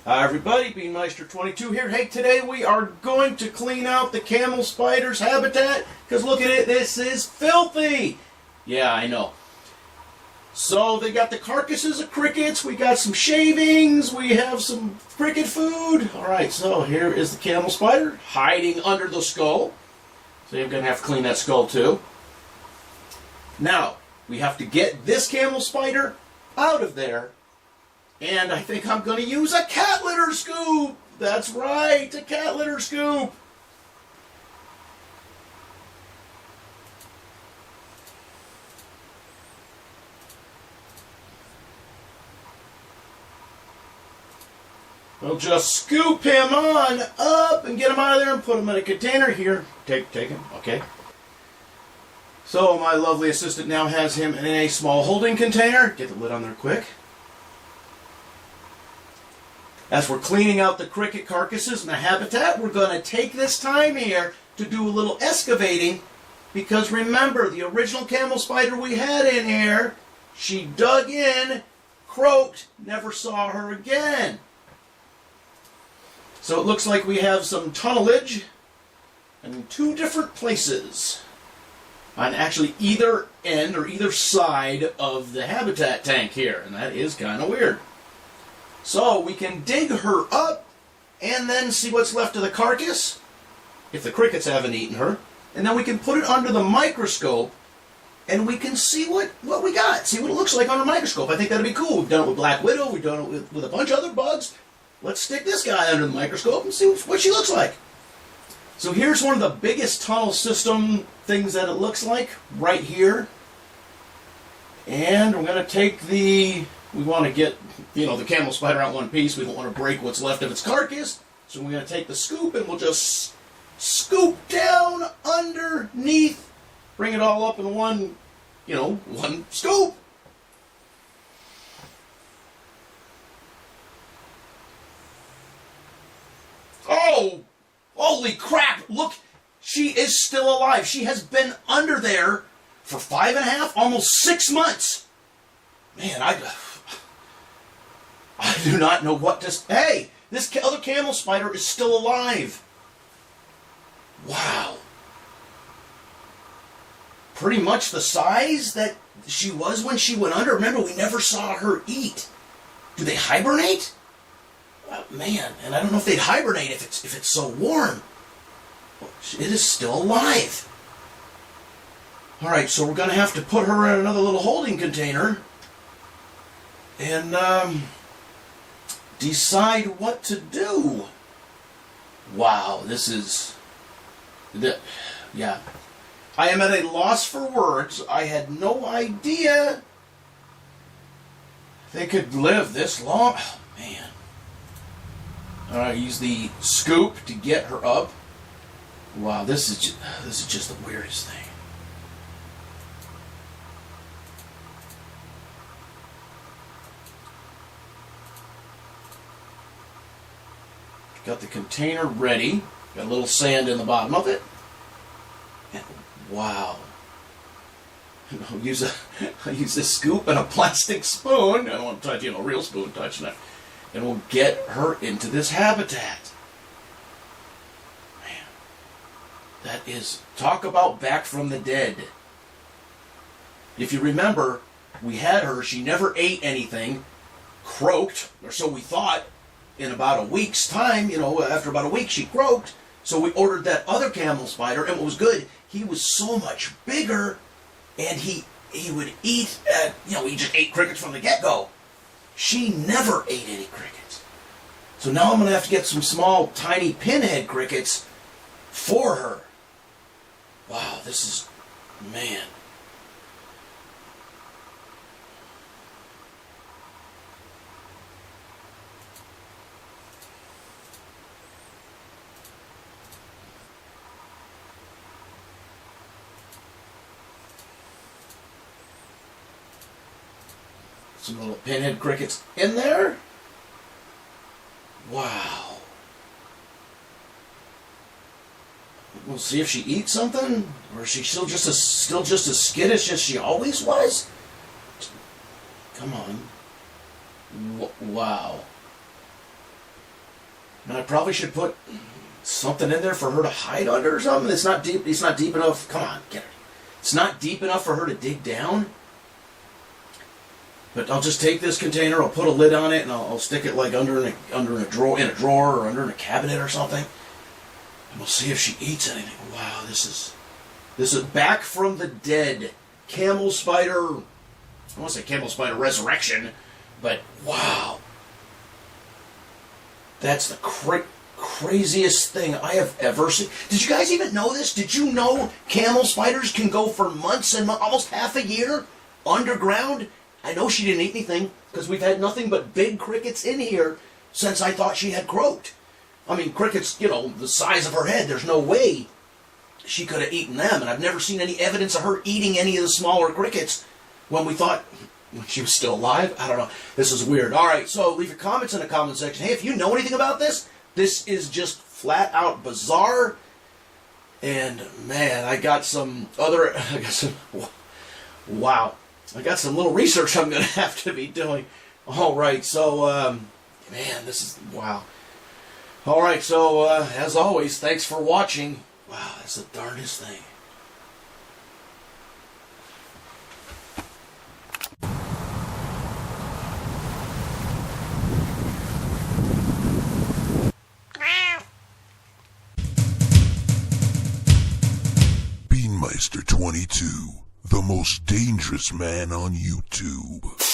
Hi everybody, Beanmeister22 here. Hey, today we are going to clean out the camel spider's habitat, because look at it, this is filthy! Yeah, I know. So they got the carcasses of crickets, we got some shavings, we have some cricket food. Alright, so here is the camel spider, hiding under the skull. So you're going to have to clean that skull too. Now, we have to get this camel spider out of there. And I think I'm going to use a cat litter scoop. That's right, a cat litter scoop. We'll just scoop him on up and get him out of there and put him in a container here. Take him, okay. So my lovely assistant now has him in a small holding container. Get the lid on there quick. As we're cleaning out the cricket carcasses and the habitat, we're going to take this time here to do a little excavating, because remember, the original camel spider we had in here, she dug in, croaked, never saw her again. So it looks like we have some tunnelage in two different places on actually either end or either side of the habitat tank here, and that is kind of weird. So we can dig her up and then see what's left of the carcass, if the crickets haven't eaten her, and then we can put it under the microscope and we can see what we got, see what it looks like under a microscope. I think that'd be cool. We've done it with Black Widow, we've done it with a bunch of other bugs. Let's stick this guy under the microscope and see what she looks like. So here's one of the biggest tunnel system things that it looks like, right here. And we're going to take we want to get, the camel spider out in one piece. We don't want to break what's left of its carcass. So we're going to take the scoop and we'll just scoop down underneath. Bring it all up in one scoop. Oh, holy crap. Look, she is still alive. She has been under there for 5.5, almost 6 months. Man, I do not know what to... Hey, this other camel spider is still alive. Wow. Pretty much the size that she was when she went under. Remember, we never saw her eat. Do they hibernate? Man, and I don't know if they'd hibernate if it's so warm. It is still alive. All right, so we're going to have to put her in another little holding container and decide what to do. Wow, this is... Yeah. I am at a loss for words. I had no idea they could live this long. Oh, man. All right, use the scoop to get her up. Wow, this is just the weirdest thing. Got the container ready. Got a little sand in the bottom of it. And wow. I'll use this scoop and a plastic spoon. I don't want to touch, real spoon touching it. And we'll get her into this habitat. Man. That is, talk about back from the dead. If you remember, we had her, she never ate anything, croaked, or so we thought. In about a week's time, after about a week she croaked. So we ordered that other camel spider, and what was good, he was so much bigger, and he would eat, he just ate crickets from the get-go. She never ate any crickets. So now I'm going to have to get some small, tiny pinhead crickets for her. Wow, this is, man. Some little pinhead crickets in there. Wow. We'll see if she eats something, or is she still just as skittish as she always was. Come on. Wow. And I probably should put something in there for her to hide under or something. It's not deep. It's not deep enough. Come on, get her. It's not deep enough for her to dig down. But I'll just take this container. I'll put a lid on it, and I'll stick it like under in a drawer, or under in a cabinet or something. And we'll see if she eats anything. Wow, this is back from the dead. Camel Spider. I want to say Camel Spider Resurrection, but wow. That's the craziest thing I have ever seen. Did you guys even know this? Did you know camel spiders can go for months and almost half a year underground? I know she didn't eat anything because we've had nothing but big crickets in here since I thought she had croaked. I mean, crickets, the size of her head. There's no way she could have eaten them, and I've never seen any evidence of her eating any of the smaller crickets when she was still alive. I don't know. This is weird. All right, so leave your comments in the comment section. Hey, if you know anything about this, this is just flat out bizarre. And man, I got some wow. I got some little research I'm going to have to be doing. All right, so, man, this is, wow. All right, so, as always, thanks for watching. Wow, that's the darndest thing. Beanmeister 22, the most dangerous man on YouTube.